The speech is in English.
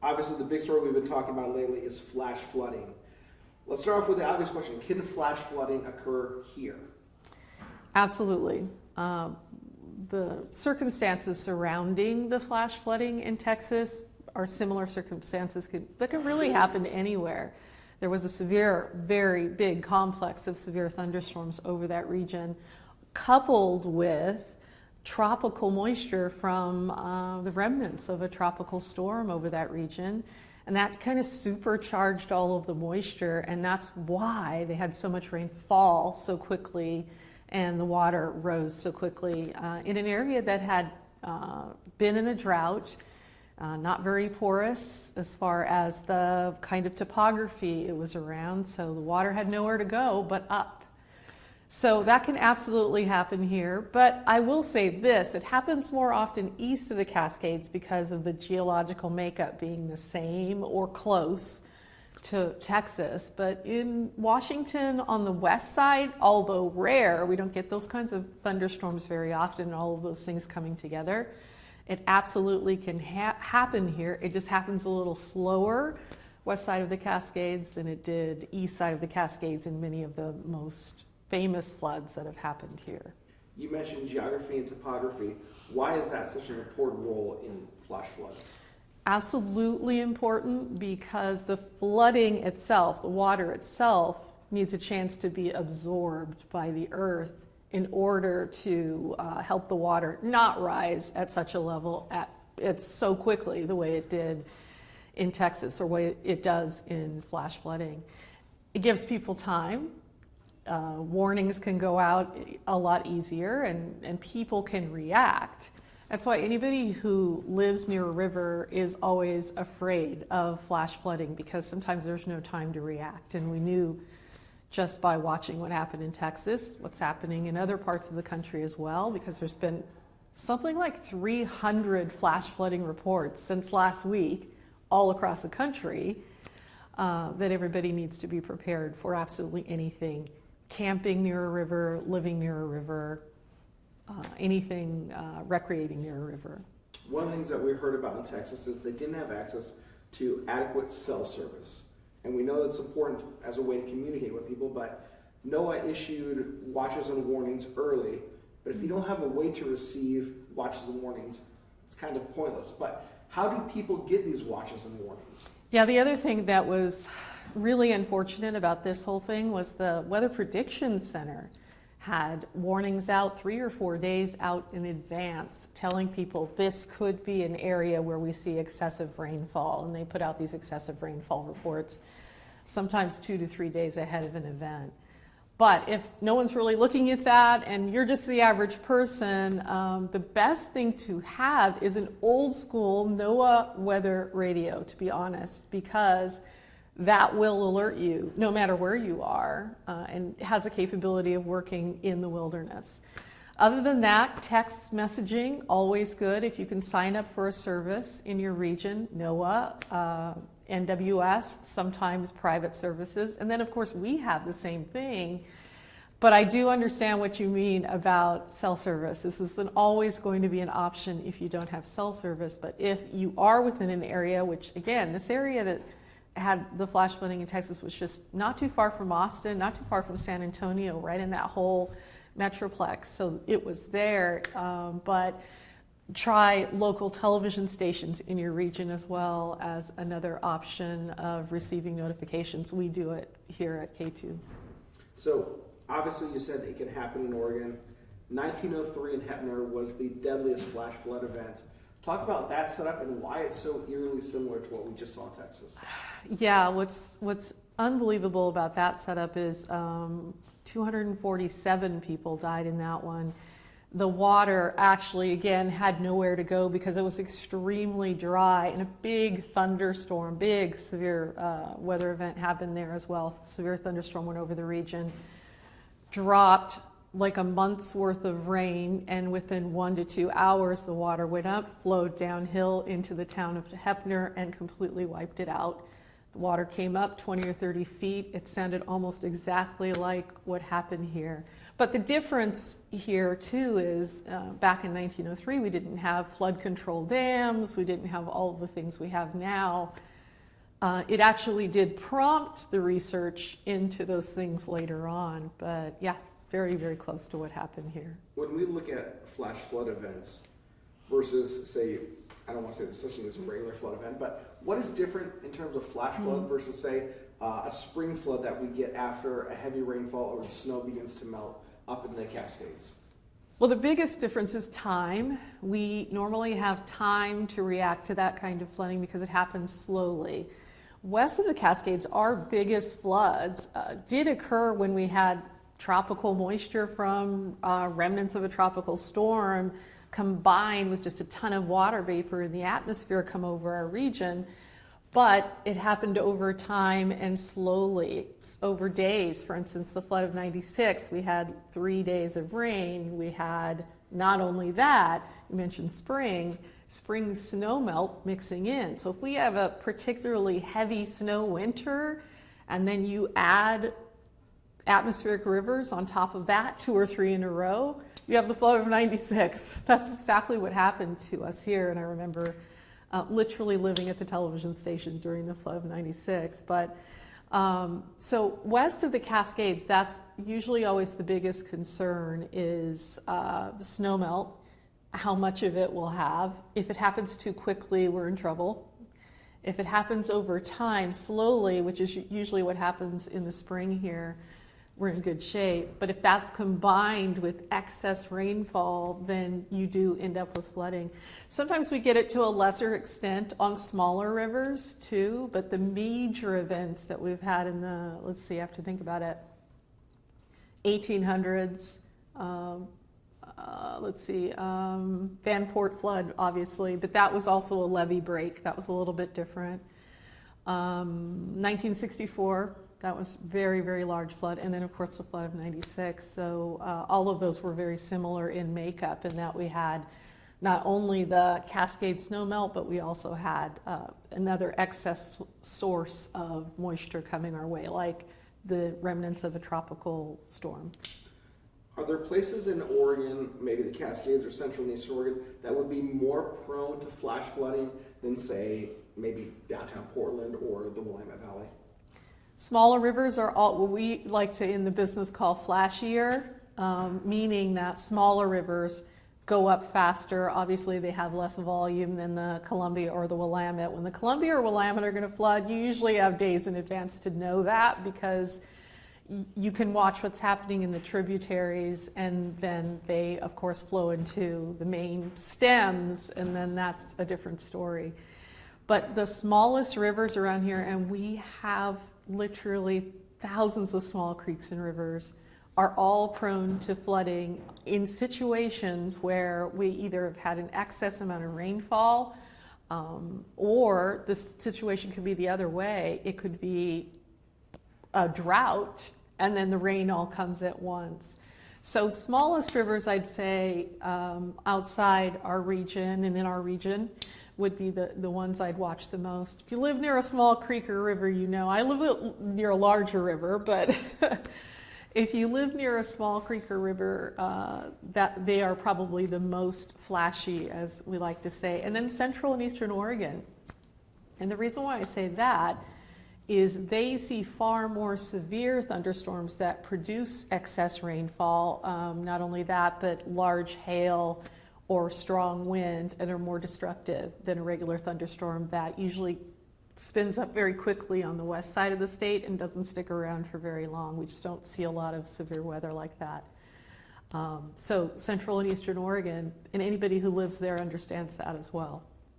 Obviously, the big story we've been talking about lately is flash flooding. Let's start off with the obvious question. Can flash flooding occur here? Absolutely. The circumstances surrounding the flash flooding in Texas are similar circumstances that can really happen anywhere. There was a severe, very big complex of severe thunderstorms over that region, coupled with tropical moisture from the remnants of a tropical storm over that region. And that kind of supercharged all of the moisture, and that's why they had so much rain fall so quickly and the water rose so quickly in an area that had been in a drought, not very porous as far as the kind of topography it was around, so the water had nowhere to go but up. So that can absolutely happen here, but I will say this, it happens more often east of the Cascades because of the geological makeup being the same or close to Texas. But in Washington on the west side, although rare, we don't get those kinds of thunderstorms very often, all of those things coming together. It absolutely can happen here. It just happens a little slower west side of the Cascades than it did east side of the Cascades in many of the most famous floods that have happened here. You mentioned geography and topography. Why is that such an important role in flash floods? Absolutely important because the flooding itself, the water itself, needs a chance to be absorbed by the earth in order to help the water not rise at such a level it's so quickly the way it did in Texas or way it does in flash flooding. It gives people time. Warnings can go out a lot easier and people can react. That's why anybody who lives near a river is always afraid of flash flooding because sometimes there's no time to react. And we knew just by watching what happened in Texas, what's happening in other parts of the country as well, because there's been something like 300 flash flooding reports since last week all across the country, that everybody needs to be prepared for absolutely anything. Camping near a river, living near a river, anything recreating near a river. One of the things that we heard about in Texas is they didn't have access to adequate cell service. And we know that's important as a way to communicate with people, but NOAA issued watches and warnings early. But if you don't have a way to receive watches and warnings, it's kind of pointless. But how do people get these watches and warnings? Yeah, the other thing that was really unfortunate about this whole thing was the Weather Prediction Center had warnings out 3 or 4 days out in advance telling people this could be an area where we see excessive rainfall, and they put out these excessive rainfall reports sometimes 2 to 3 days ahead of an event. But if no one's really looking at that and you're just the average person, the best thing to have is an old school NOAA weather radio, to be honest, because that will alert you no matter where you are and has a capability of working in the wilderness. Other than that, text messaging, always good. If you can sign up for a service in your region, NOAA, NWS, sometimes private services. And then of course we have the same thing. But I do understand what you mean about cell service. This isn't always going to be an option if you don't have cell service. But if you are within an area, which again, this area that had the flash flooding in Texas was just not too far from Austin, not too far from San Antonio, right in that whole metroplex. So it was there, but try local television stations in your region as well as another option of receiving notifications. We do it here at Katu. So obviously you said it can happen in Oregon. 1903 in Heppner was the deadliest flash flood event. Talk about that setup and why it's so eerily similar to what we just saw in Texas. Yeah, what's unbelievable about that setup is 247 people died in that one. The water actually, again, had nowhere to go because it was extremely dry, and a big thunderstorm, big severe weather event happened there as well. Severe thunderstorm went over the region, dropped like a month's worth of rain, and within 1 to 2 hours the water went up, flowed downhill into the town of Heppner and completely wiped it out. The water came up 20 or 30 feet. It sounded almost exactly like what happened here. But the difference here too is back in 1903, we didn't have flood control dams. We didn't have all of the things we have now. It actually did prompt the research into those things later on. But yeah, very, very close to what happened here. When we look at flash flood events versus, say, I don't want to say there's such thing as a regular flood event, but what is different in terms of flash flood versus, say, a spring flood that we get after a heavy rainfall or the snow begins to melt up in the Cascades? Well, the biggest difference is time. We normally have time to react to that kind of flooding because it happens slowly. West of the Cascades, our biggest floods did occur when we had tropical moisture from remnants of a tropical storm combined with just a ton of water vapor in the atmosphere come over our region. But it happened over time and slowly, over days. For instance, the flood of 96, we had 3 days of rain. We had not only that, you mentioned spring snow melt mixing in. So if we have a particularly heavy snow winter, and then you add atmospheric rivers on top of that, 2 or 3 in a row, you have the flood of 96. That's exactly what happened to us here. And I remember literally living at the television station during the flood of 96. But so west of the Cascades, that's usually always the biggest concern is snow melt, how much of it we'll have. If it happens too quickly, we're in trouble. If it happens over time, slowly, which is usually what happens in the spring here, we're in good shape. But if that's combined with excess rainfall, then you do end up with flooding. Sometimes we get it to a lesser extent on smaller rivers too, but the major events that we've had in the, let's see, I have to think about it, 1800s, Vanport flood, obviously, but that was also a levee break. That was a little bit different. 1964, that was very, very large flood. And then, of course, the flood of 96. So all of those were very similar in makeup in that we had not only the Cascade snowmelt, but we also had another excess source of moisture coming our way, like the remnants of a tropical storm. Are there places in Oregon, maybe the Cascades or central and eastern Oregon, that would be more prone to flash flooding than, say, maybe downtown Portland or the Willamette Valley? Smaller rivers are all what we like to in the business call flashier, meaning that smaller rivers go up faster. Obviously, they have less volume than the Columbia or the Willamette. When the Columbia or Willamette are going to flood, you usually have days in advance to know that because you can watch what's happening in the tributaries, and then they, of course, flow into the main stems, and then that's a different story. But the smallest rivers around here, and we have literally thousands of small creeks and rivers, are all prone to flooding in situations where we either have had an excess amount of rainfall, or the situation could be the other way. It could be a drought, and then the rain all comes at once. So smallest rivers, I'd say, outside our region and in our region would be the ones I'd watch the most. If you live near a small creek or river, you know. I live near a larger river, but if you live near a small creek or river, that they are probably the most flashy, as we like to say. And then central and eastern Oregon. And the reason why I say that is they see far more severe thunderstorms that produce excess rainfall. Not only that, but large hail or strong wind, and are more destructive than a regular thunderstorm that usually spins up very quickly on the west side of the state and doesn't stick around for very long. We just don't see a lot of severe weather like that. So central and eastern Oregon, and anybody who lives there understands that as well.